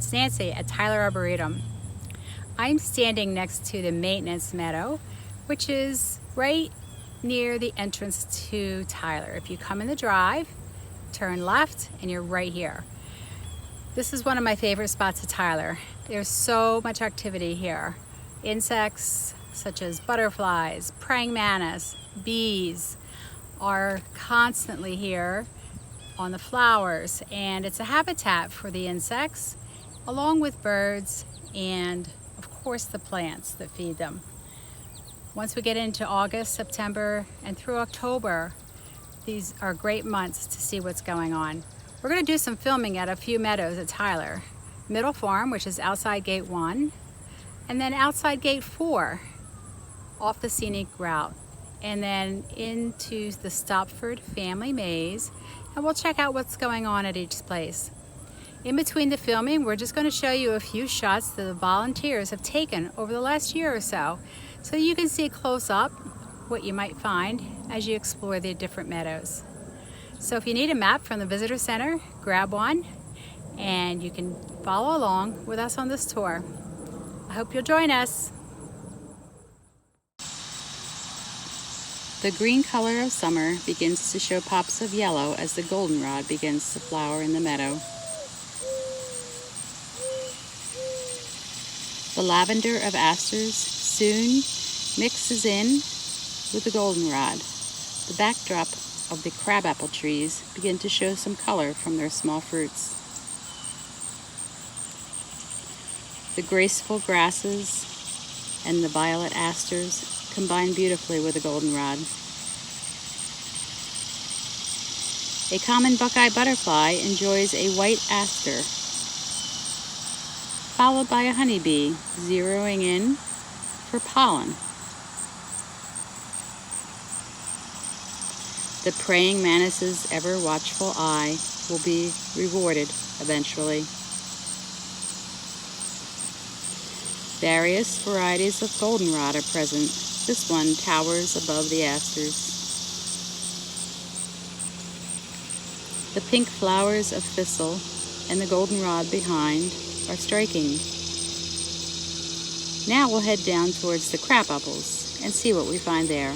it's Nancy at Tyler Arboretum. I'm standing next to the maintenance meadow, which is right near the entrance to Tyler. If you come in the drive, turn left, and you're right here. This is one of my favorite spots at Tyler. There's so much activity here. Insects such as butterflies, praying mantis, bees are constantly here on the flowers, and it's a habitat for the insects along with birds and of course the plants that feed them. Once we get into August, September, and through October, these are great months to see what's going on. We're going to do some filming at a few meadows at Tyler. Middle Farm, which is outside gate 1, and then outside gate 4 off the Scenic Route, and then into the Sanford family maze, and we'll check out what's going on at each place. In between the filming, we're just going to show you a few shots that the volunteers have taken over the last year or so you can see close up what you might find as you explore the different meadows. So if you need a map from the visitor center, grab one and you can follow along with us on this tour. I hope you'll join us. The green color of summer begins to show pops of yellow as the goldenrod begins to flower in the meadow. The lavender of asters soon mixes in with the goldenrod. The backdrop of the crabapple trees begin to show some color from their small fruits. The graceful grasses and the violet asters combine beautifully with the goldenrod. A common buckeye butterfly enjoys a white aster, followed by a honeybee zeroing in for pollen. The praying mantis's ever watchful eye will be rewarded eventually. Various varieties of goldenrod are present. This one towers above the asters. The pink flowers of thistle and the goldenrod behind are striking. Now we'll head down towards the crabapples and see what we find there.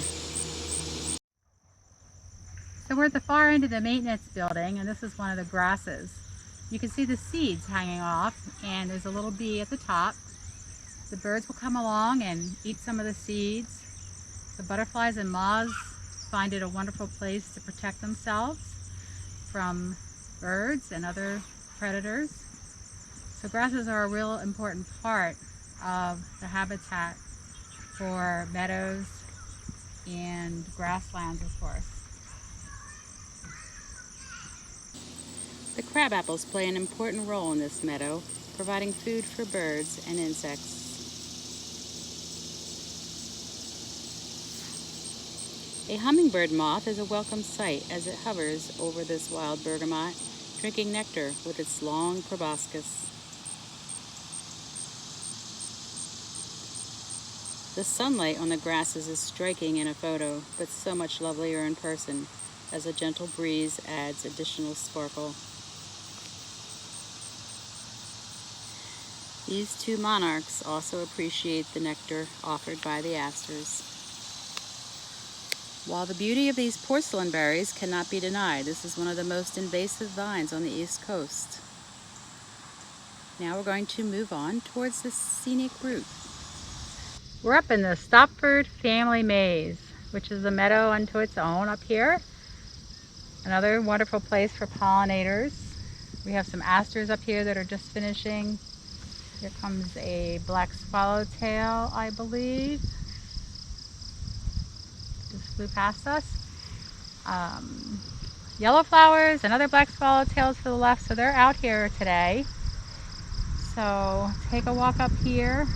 So we're at the far end of the maintenance building, and this is one of the grasses. You can see the seeds hanging off, and there's a little bee at the top. The birds will come along and eat some of the seeds. The butterflies and moths find it a wonderful place to protect themselves from birds and other predators. So grasses are a real important part of the habitat for meadows and grasslands, of course. The crabapples play an important role in this meadow, providing food for birds and insects. A hummingbird moth is a welcome sight as it hovers over this wild bergamot, drinking nectar with its long proboscis. The sunlight on the grasses is striking in a photo, but so much lovelier in person, as a gentle breeze adds additional sparkle. These two monarchs also appreciate the nectar offered by the asters. While the beauty of these porcelain berries cannot be denied, this is one of the most invasive vines on the East Coast. Now we're going to move on towards the Scenic Route. We're up in the Sanford family maze, which is a meadow unto its own up here. Another wonderful place for pollinators. We have some asters up here that are just finishing. Here comes a black swallowtail, I believe. Just flew past us. Yellow flowers and other black swallowtails to the left, so they're out here today. So take a walk up here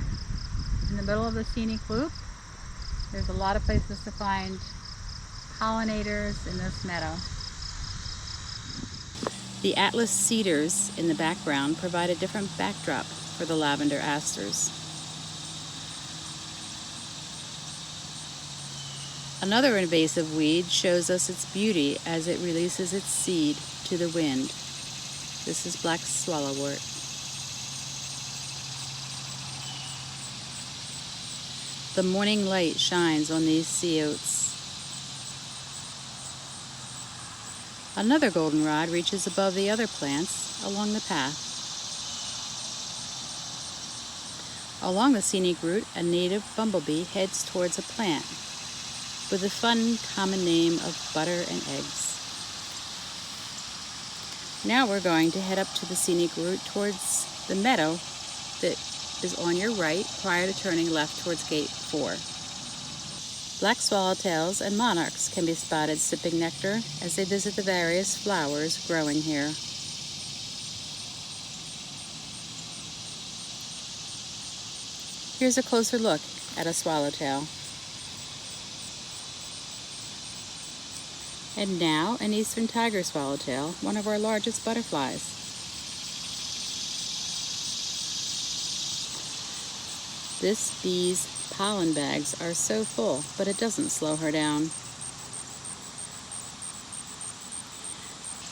in the middle of the scenic loop. There's a lot of places to find pollinators in this meadow. The Atlas cedars in the background provide a different backdrop for the lavender asters. Another invasive weed shows us its beauty as it releases its seed to the wind. This is black swallowwort. The morning light shines on these sea oats. Another goldenrod reaches above the other plants along the path. Along the scenic route, a native bumblebee heads towards a plant with the fun common name of butter and eggs. Now we're going to head up to the scenic route towards the meadow that is on your right prior to turning left towards gate 4. Black swallowtails and monarchs can be spotted sipping nectar as they visit the various flowers growing here. Here's a closer look at a swallowtail. And now an eastern tiger swallowtail, one of our largest butterflies. This bee's pollen bags are so full, but it doesn't slow her down.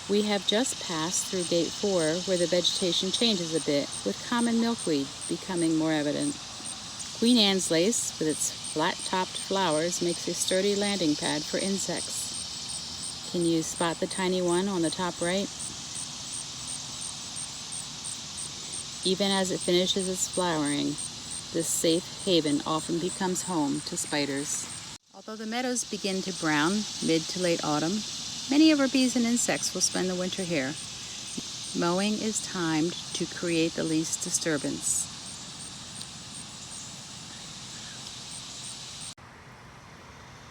We have just passed through gate 4 where the vegetation changes a bit, with common milkweed becoming more evident. Queen Anne's lace, with its flat-topped flowers, makes a sturdy landing pad for insects. Can you spot the tiny one on the top right? Even as it finishes its flowering, this safe haven often becomes home to spiders. Although the meadows begin to brown mid to late autumn, many of our bees and insects will spend the winter here. Mowing is timed to create the least disturbance.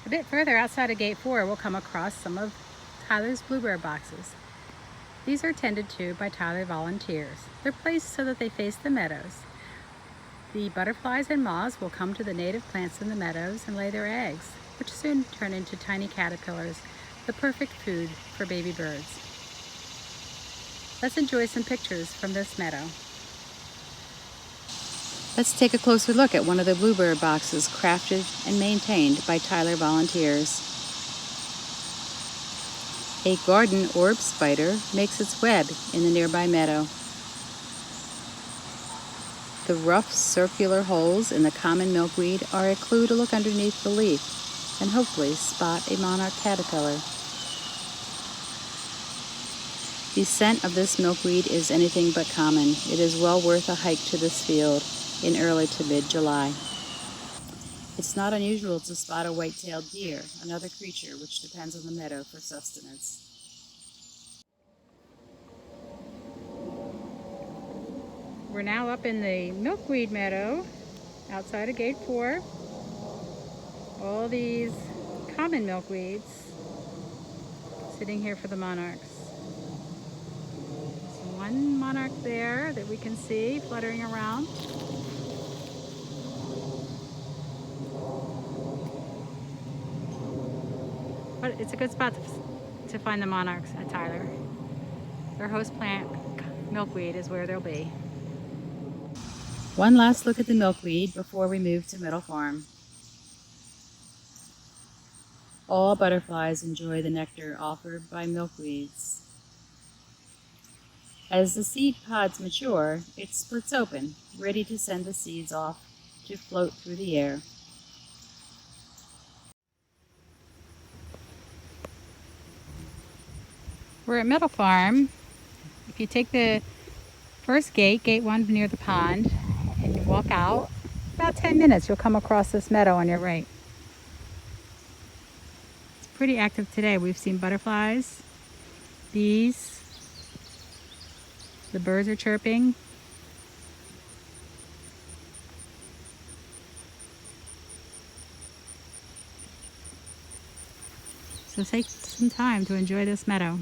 A bit further outside of gate 4, we'll come across some of Tyler's bluebird boxes. These are tended to by Tyler volunteers. They're placed so that they face the meadows. The butterflies and moths will come to the native plants in the meadows and lay their eggs, which soon turn into tiny caterpillars, the perfect food for baby birds. Let's enjoy some pictures from this meadow. Let's take a closer look at one of the bluebird boxes crafted and maintained by Tyler volunteers. A garden orb spider makes its web in the nearby meadow. The rough circular holes in the common milkweed are a clue to look underneath the leaf and hopefully spot a monarch caterpillar. The scent of this milkweed is anything but common. It is well worth a hike to this field in early to mid-July. It's not unusual to spot a white-tailed deer, another creature which depends on the meadow for sustenance. We're now up in the milkweed meadow outside of gate 4. All these common milkweeds sitting here for the monarchs. There's one monarch there that we can see fluttering around. But it's a good spot to find the monarchs at Tyler. Their host plant, milkweed, is where they'll be. One last look at the milkweed before we move to Middle Farm. All butterflies enjoy the nectar offered by milkweeds. As the seed pods mature, it splits open, ready to send the seeds off to float through the air. We're at Middle Farm. If you take the first gate, gate 1 near the pond, and you walk out, about 10 minutes, you'll come across this meadow on your right. It's pretty active today. We've seen butterflies, bees, the birds are chirping. So take some time to enjoy this meadow.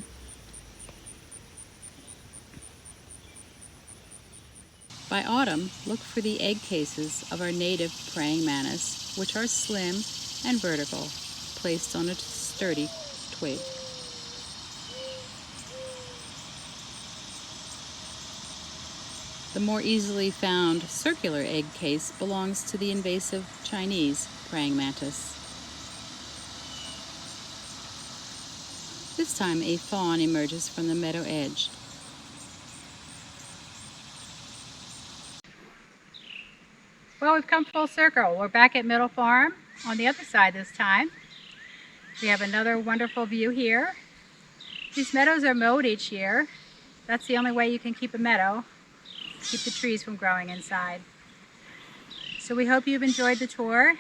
By autumn, look for the egg cases of our native praying mantis, which are slim and vertical, placed on a sturdy twig. The more easily found circular egg case belongs to the invasive Chinese praying mantis. This time a fawn emerges from the meadow edge. Well, we've come full circle. We're back at Middle Farm on the other side this time. We have another wonderful view here. These meadows are mowed each year. That's the only way you can keep a meadow, keep the trees from growing inside. So we hope you've enjoyed the tour,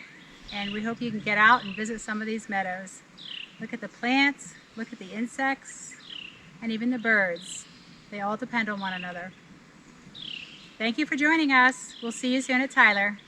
and we hope you can get out and visit some of these meadows. Look at the plants, look at the insects, and even the birds. They all depend on one another. Thank you for joining us. We'll see you soon at Tyler.